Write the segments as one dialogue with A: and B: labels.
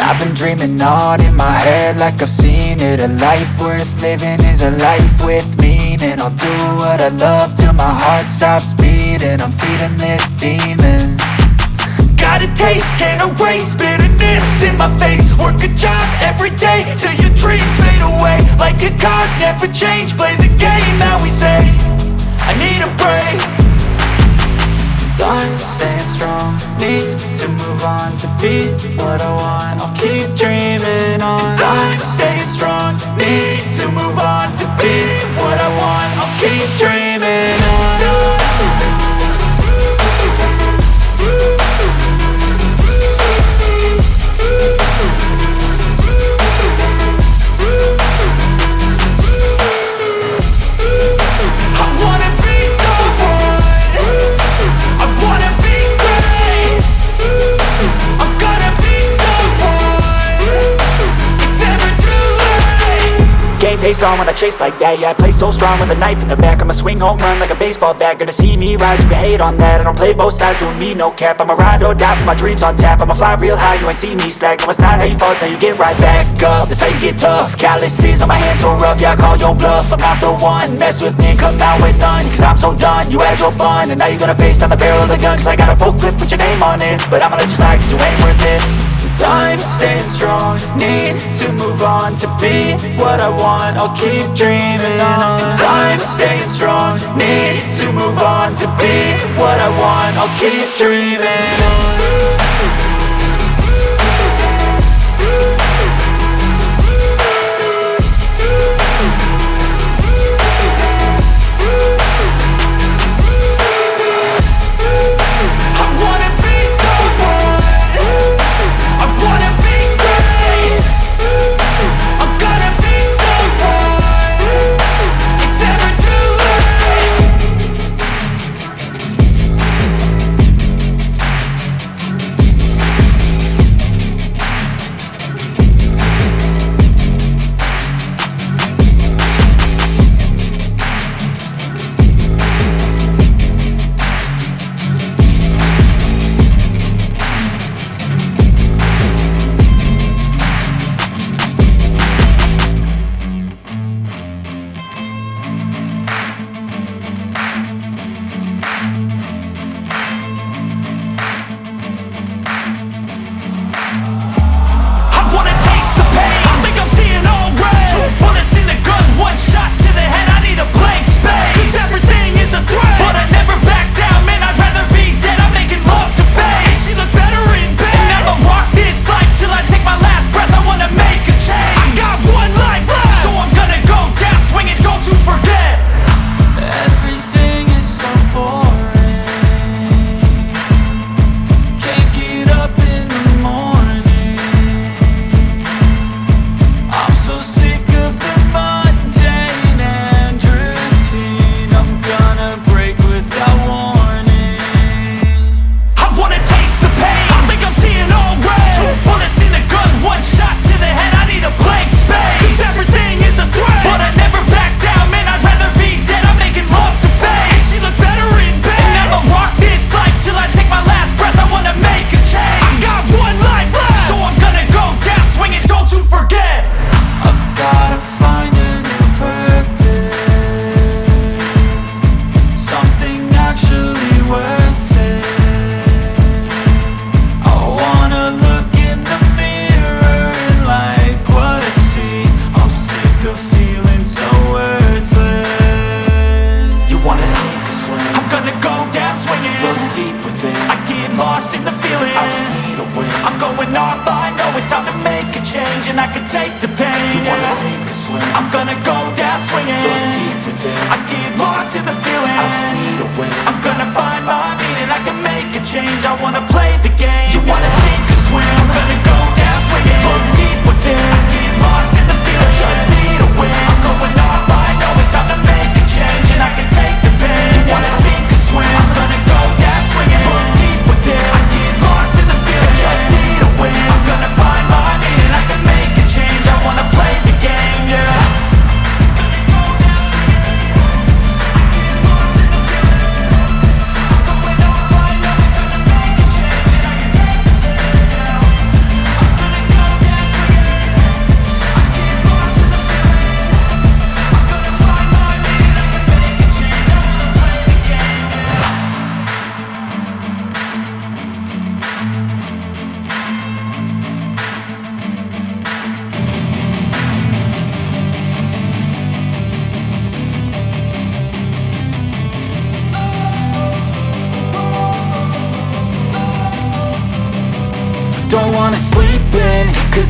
A: I've been dreaming on in my head like I've seen it. A life worth living is a life with meaning. I'll do what I love till my heart stops beating. I'm feeding this demon. Got a taste, can't erase bitterness in my face. Work a job every day till your dreams fade away. Like a card, never change, play the game that we say. I need a break. Time staying strong, need to move on to be what I want. I'll keep dreaming on. Time staying strong, need to move on to be what I want. I'll keep dreaming on. Face on when I chase like that. Yeah, I play so strong with a knife in the back. I'ma swing home run like a baseball bat. Gonna see me rise, you can hate on that. I don't play both sides, doing me no cap. I'ma ride or die for my dreams on tap. I'ma fly real high, you ain't see me slack. No, it's not how you fall, it's how you get right back up. That's how you get tough. Calluses on my hands so rough, yeah, I call your bluff. I'm not the one, mess with me and come out with none. Cause I'm so done, you had your fun. And now you're gonna face down the barrel of the gun. Cause I got a full clip with your name on it. But I'ma let you slide cause you ain't worth it. Time staying strong, need to move on to be what I want. I'll keep dreaming on. Time staying strong, need to move on to be what I want. I'll keep dreaming on.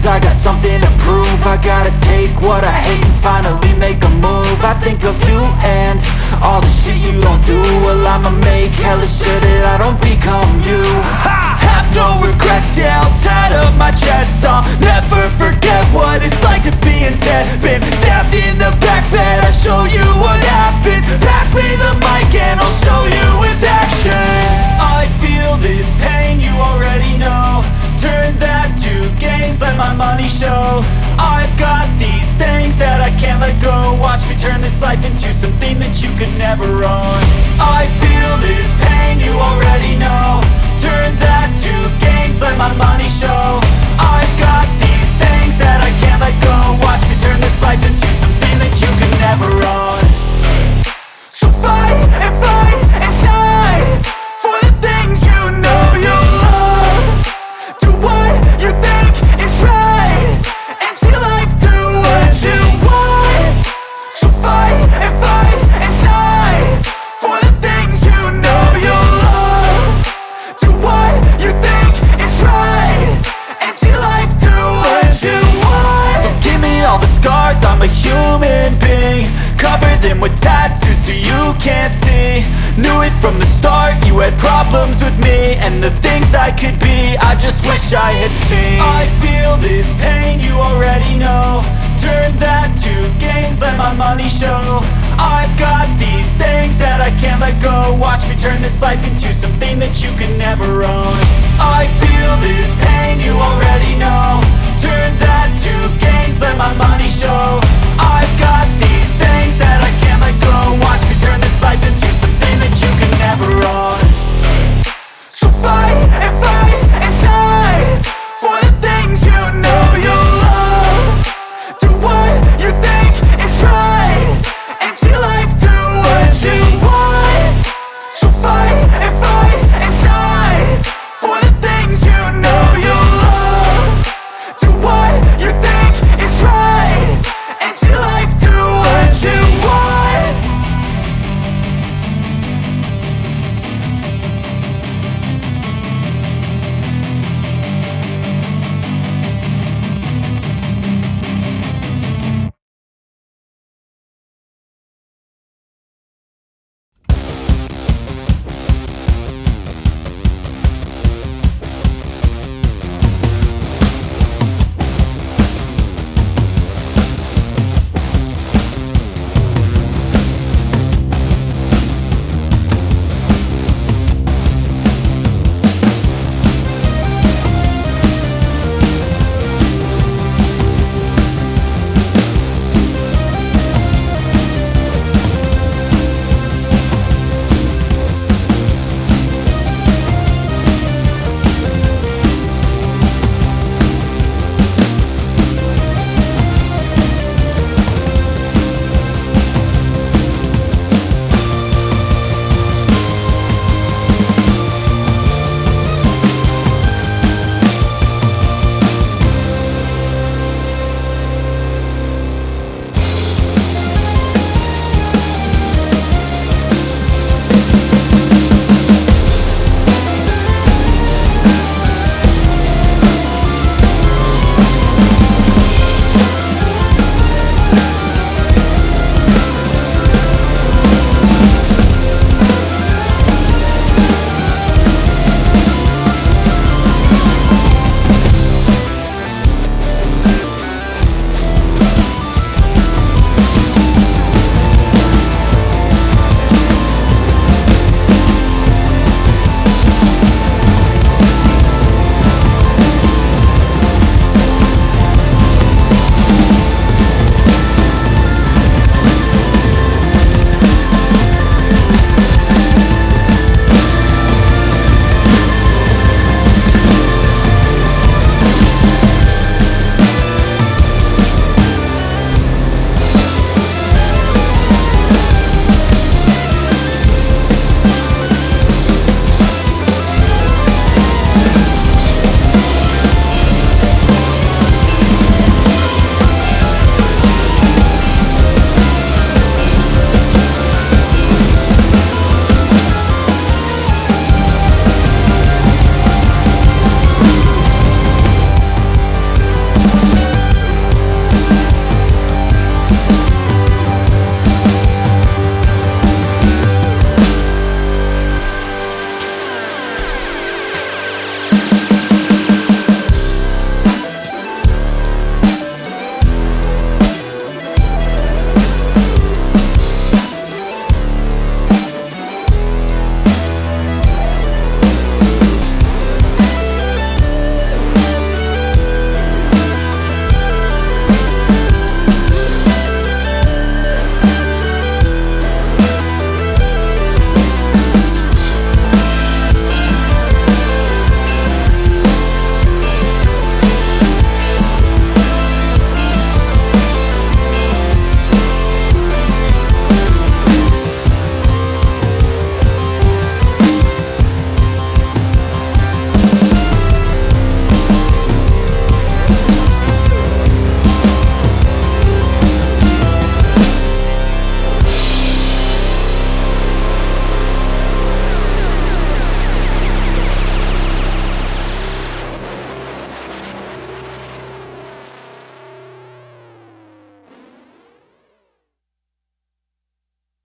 A: lose, I got something to prove. I gotta take what I hate and finally make a move. I think of you and all the shit you don't do. Well, I'ma make hella sure that I don't become you. I have no regrets, yeah, I'll tie up my chest. I'll never forget what it's like to be in debt. Been stabbed in the back bed, I'll show you what happens. Pass me the mic and I'll show you with action. I feel this pain, you already know. Turn that to gains, let my money show. I've got these things that I can't let go. Watch me turn this life into something that you could never own. I feel this pain, you already know. Turn that to gains, let my money show. I've got these things that I can't let go. Watch me turn this life into something that you could never own. So fight and die for the things you know you love. Do what you think is right and see life do what you want. So fight and die for the things you know you love. Do what you think is right and see life do what you want. So give me all the scars, I'm a human being. Cover them with tattoos so you can't see. Knew it from the start, you had problems with me and the things I could be, I just wish I had seen. I feel this pain, you already know. Turn that to gains, let my money show. I've got these things that I can't let go. Watch me turn this life into something that you can never own. I feel this pain, you already know. Turn that to gains, let my money show. I've got these